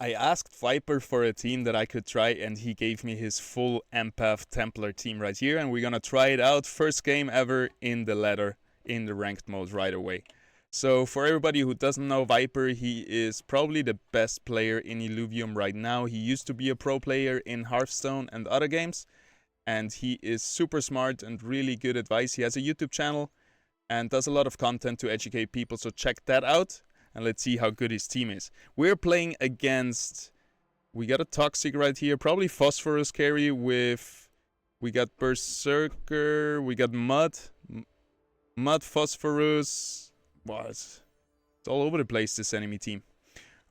I asked Viper for a team that I could try, and he gave me his full Empath Templar team right here, and we're gonna try it out. First game ever in the ladder, in the ranked mode right away. So for everybody who doesn't know Viper, he is probably the best player in Illuvium right now. He used to be a pro player in Hearthstone and other games, and he is super smart and really good advice. He has a YouTube channel and does a lot of content to educate people, so check that out. And let's see how good his team is. We're playing against... We got a Toxic right here. Probably Phosphorus carry with... We got Berserker. We got Mud. Mud, Phosphorus. Wow, it's all over the place, this enemy team.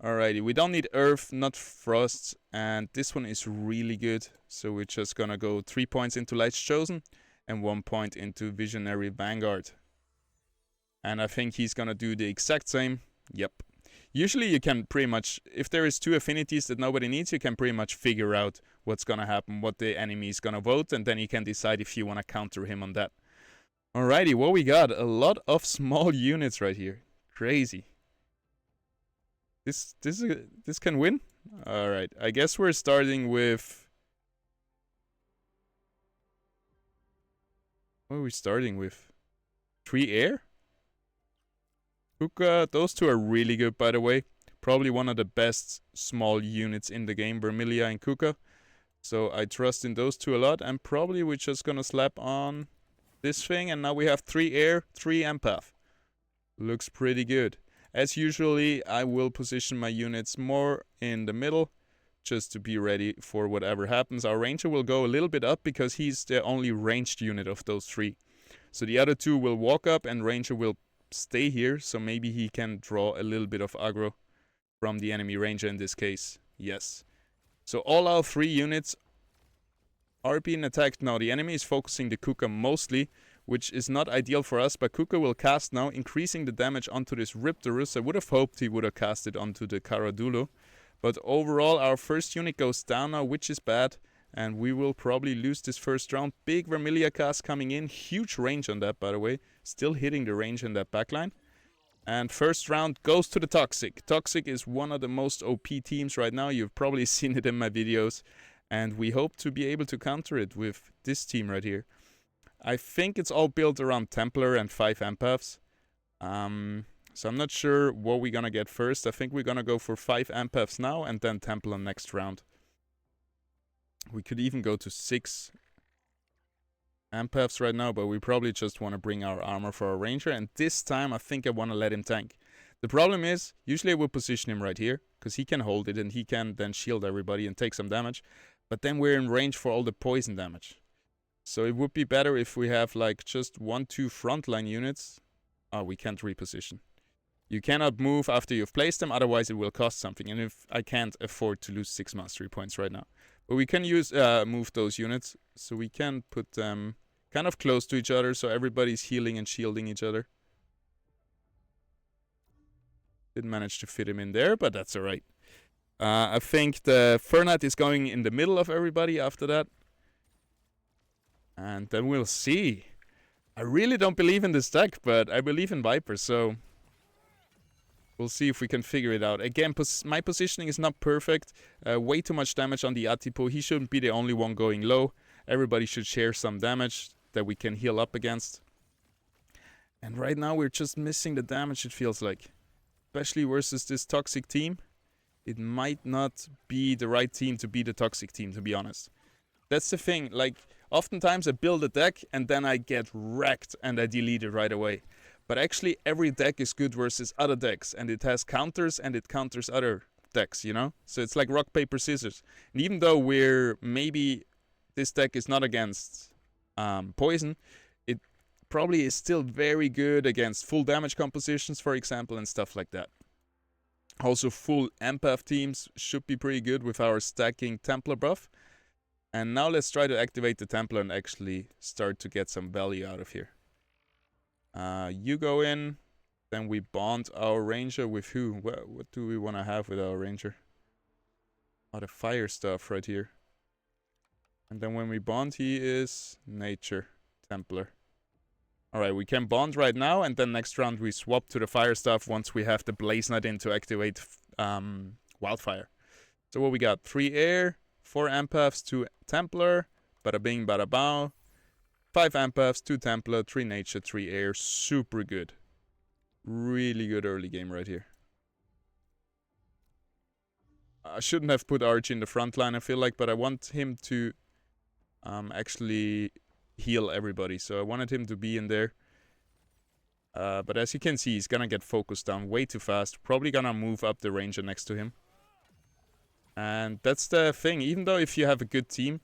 Alrighty, we don't need Earth, not Frost. And this one is really good. So we're just gonna go 3 points into Light's Chosen. And 1 point into Visionary Vanguard. And I think he's gonna do the exact same. Yep. Usually you can pretty much, if there is 2 affinities that nobody needs, you can pretty much figure out what's gonna happen, what the enemy is gonna vote, and then you can decide if you wanna counter him on that. Alrighty, what we got? A lot of small units right here. Crazy. This can win? Alright, I guess we're starting with... What are we starting with? 3 air? Kuka, those 2 are really good, by the way. Probably one of the best small units in the game, Vermilia and Kuka. So I trust in those 2 a lot. And probably we're just gonna slap on this thing. And now we have 3 air, 3 empath. Looks pretty good. As usually, I will position my units more in the middle, just to be ready for whatever happens. Our ranger will go a little bit up because he's the only ranged unit of those 3. So the other 2 will walk up and ranger will stay here, so maybe he can draw a little bit of aggro from the enemy ranger in this case. Yes. So all our 3 units are being attacked now. The enemy is focusing the Kuka mostly, which is not ideal for us, but Kuka will cast now, increasing the damage onto this Riptorus. I would have hoped he would have cast it onto the Caradulo. But overall, our first unit goes down now, which is bad. And we will probably lose this first round. Big Vermilia cast coming in. Huge range on that, by the way. Still hitting the range in that backline. And first round goes to the Toxic. Toxic is one of the most OP teams right now. You've probably seen it in my videos. And we hope to be able to counter it with this team right here. I think it's all built around Templar and 5 empaths. So I'm not sure what we're gonna get first. I think we're gonna go for 5 empaths now and then Templar next round. We could even go to 6 empaths right now, but we probably just want to bring our armor for our ranger. And this time, I think I want to let him tank. The problem is, usually I would position him right here, because he can hold it and he can then shield everybody and take some damage. But then we're in range for all the poison damage. So it would be better if we have like just 1-2 frontline units. Oh, we can't reposition. You cannot move after you've placed them, otherwise it will cost something. And if I can't afford to lose 6 mastery points right now. But we can use move those units, so we can put them kind of close to each other, so everybody's healing and shielding each other. Didn't manage to fit him in there, but that's alright. I think the Fernite is going in the middle of everybody after that. And then we'll see. I really don't believe in this deck, but I believe in Viper, so... We'll see if we can figure it out. Again, my positioning is not perfect. Way too much damage on the Atipo. He shouldn't be the only one going low. Everybody should share some damage that we can heal up against. And right now we're just missing the damage, it feels like. Especially versus this Toxic team. It might not be the right team to be the Toxic team, to be honest. That's the thing. Like, oftentimes I build a deck and then I get wrecked and I delete it right away. But actually, every deck is good versus other decks, and it has counters, and it counters other decks, you know? So it's like rock, paper, scissors. And even though maybe this deck is not against poison, it probably is still very good against full damage compositions, for example, and stuff like that. Also, full empath teams should be pretty good with our stacking Templar buff. And now let's try to activate the Templar and actually start to get some value out of here. You go in, then we bond our ranger with who? What do we want to have with our ranger? Oh, the fire stuff right here. And then when we bond, he is nature Templar. Alright, we can bond right now, and then next round we swap to the fire stuff once we have the Blaze Knight in to activate wildfire. So what we got? 3 air, 4 empaths, 2 Templar, bada bing, bada bow. 5 empaths, 2 Templar, 3 nature, 3 air. Super good. Really good early game right here. I shouldn't have put Archie in the front line, I feel like, but I want him to actually heal everybody. So I wanted him to be in there. But as you can see, he's gonna get focused down way too fast. Probably gonna move up the ranger next to him. And that's the thing. Even though if you have a good team,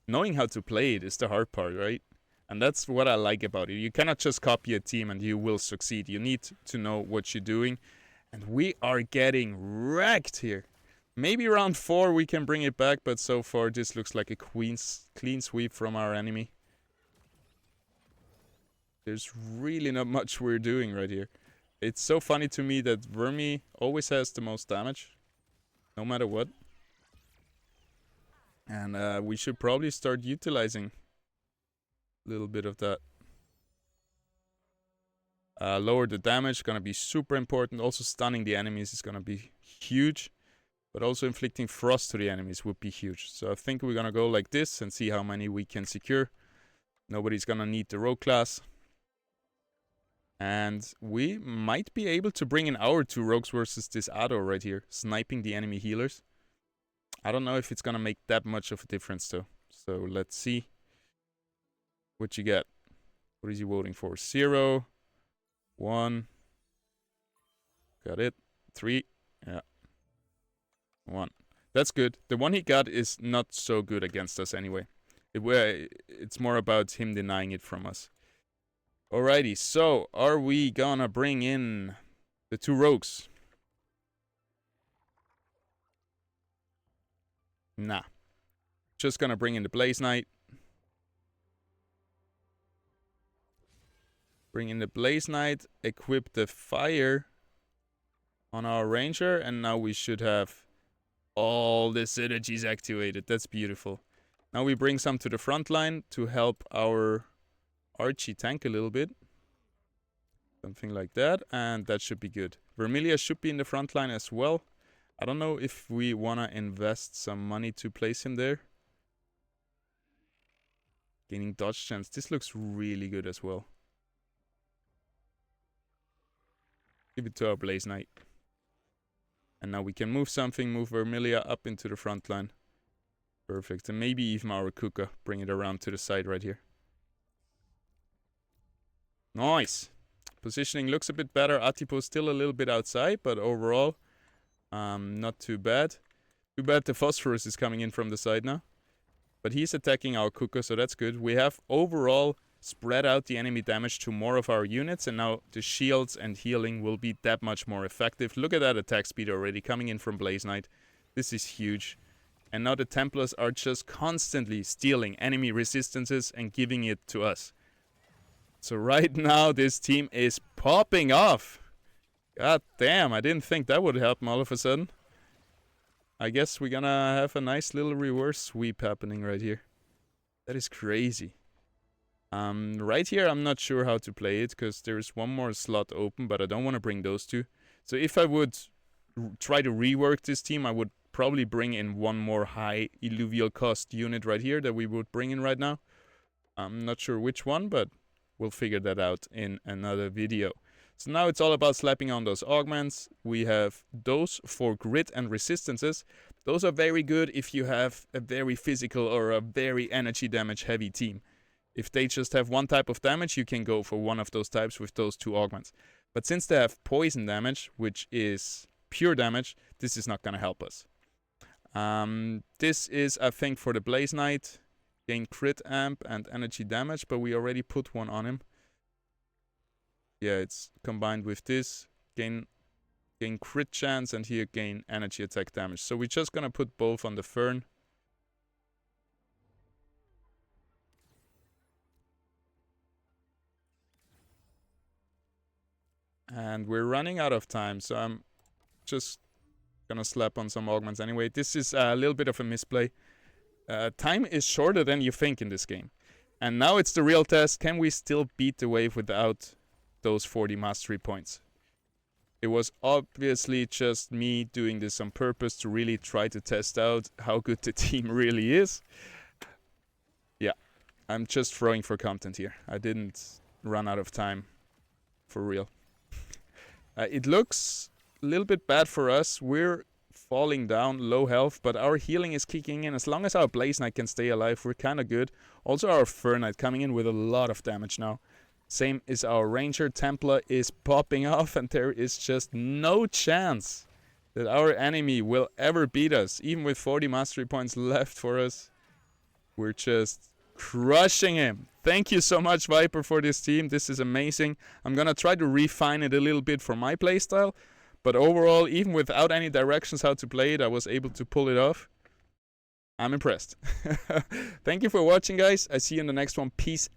knowing how to play it is the hard part, right? And that's what I like about it. You cannot just copy a team and you will succeed. You need to know what you're doing. And we are getting wrecked here. Maybe round 4 we can bring it back, but so far this looks like a clean sweep from our enemy. There's really not much we're doing right here. It's so funny to me that Vermi always has the most damage, no matter what. And we should probably start utilizing a little bit of that. Lower the damage, gonna be super important. Also stunning the enemies is gonna be huge. But also inflicting frost to the enemies would be huge. So I think we're gonna go like this and see how many we can secure. Nobody's gonna need the rogue class. And we might be able to bring in our 2 rogues versus this Ado right here, sniping the enemy healers. I don't know if it's gonna make that much of a difference though. So let's see what you get. What is he voting for? 0, 1. Got it. 3. Yeah. 1. That's good. The one he got is not so good against us anyway. It's more about him denying it from us. Alrighty, so are we gonna bring in the 2 rogues? Nah. Just gonna bring in the Blaze Knight. Bring in the Blaze Knight, equip the fire on our ranger, and now we should have all the synergies activated. That's beautiful. Now we bring some to the front line to help our Archie tank a little bit. Something like that, and that should be good. Vermilia should be in the front line as well. I don't know if we want to invest some money to place him there. Gaining dodge chance. This looks really good as well. Give it to our Blaze Knight. And now we can move something, move Vermilia up into the front line. Perfect. And maybe even our Kuka. Bring it around to the side right here. Nice. Positioning looks a bit better. Atipo still a little bit outside, but overall, not too bad. Too bad the Phosphorus is coming in from the side now. But he's attacking our Kuka, so that's good. We have overall spread out the enemy damage to more of our units, and now the shields and healing will be that much more effective. Look at that attack speed already coming in from Blaze Knight. This is huge. And now the Templars are just constantly stealing enemy resistances and giving it to us. So right now this team is popping off. God damn, I didn't think that would happen all of a sudden. I guess we're gonna have a nice little reverse sweep happening right here. That is crazy. Right here, I'm not sure how to play it, because there's one more slot open, but I don't want to bring those 2. So if I would try to rework this team, I would probably bring in one more high illuvial cost unit right here that we would bring in right now. I'm not sure which one, but we'll figure that out in another video. So now it's all about slapping on those augments. We have those for grit and resistances. Those are very good if you have a very physical or a very energy damage heavy team. If they just have one type of damage, you can go for one of those types with those 2 augments. But since they have poison damage, which is pure damage, this is not going to help us. This is, I think, for the Blaze Knight. Gain crit amp and energy damage, but we already put one on him. Yeah, it's combined with this. Gain crit chance, and here gain energy attack damage. So we're just going to put both on the Fern. And we're running out of time, so I'm just gonna slap on some augments anyway. This is a little bit of a misplay. Time is shorter than you think in this game. And now it's the real test. Can we still beat the wave without those 40 mastery points? It was obviously just me doing this on purpose to really try to test out how good the team really is. Yeah, I'm just throwing for content here. I didn't run out of time, for real. It looks a little bit bad for us. We're falling down, low health, but our healing is kicking in. As long as our Blaze Knight can stay alive, we're kind of good. Also our Fur Knight coming in with a lot of damage now. Same is our Ranger. Templar is popping off, and there is just no chance that our enemy will ever beat us. Even with 40 mastery points left for us, we're just crushing him. Thank you so much, Viper, for this team. This is amazing. I'm gonna try to refine it a little bit for my playstyle, but overall, even without any directions how to play it, I was able to pull it off. I'm impressed. Thank you for watching, guys. I see you in the next one. Peace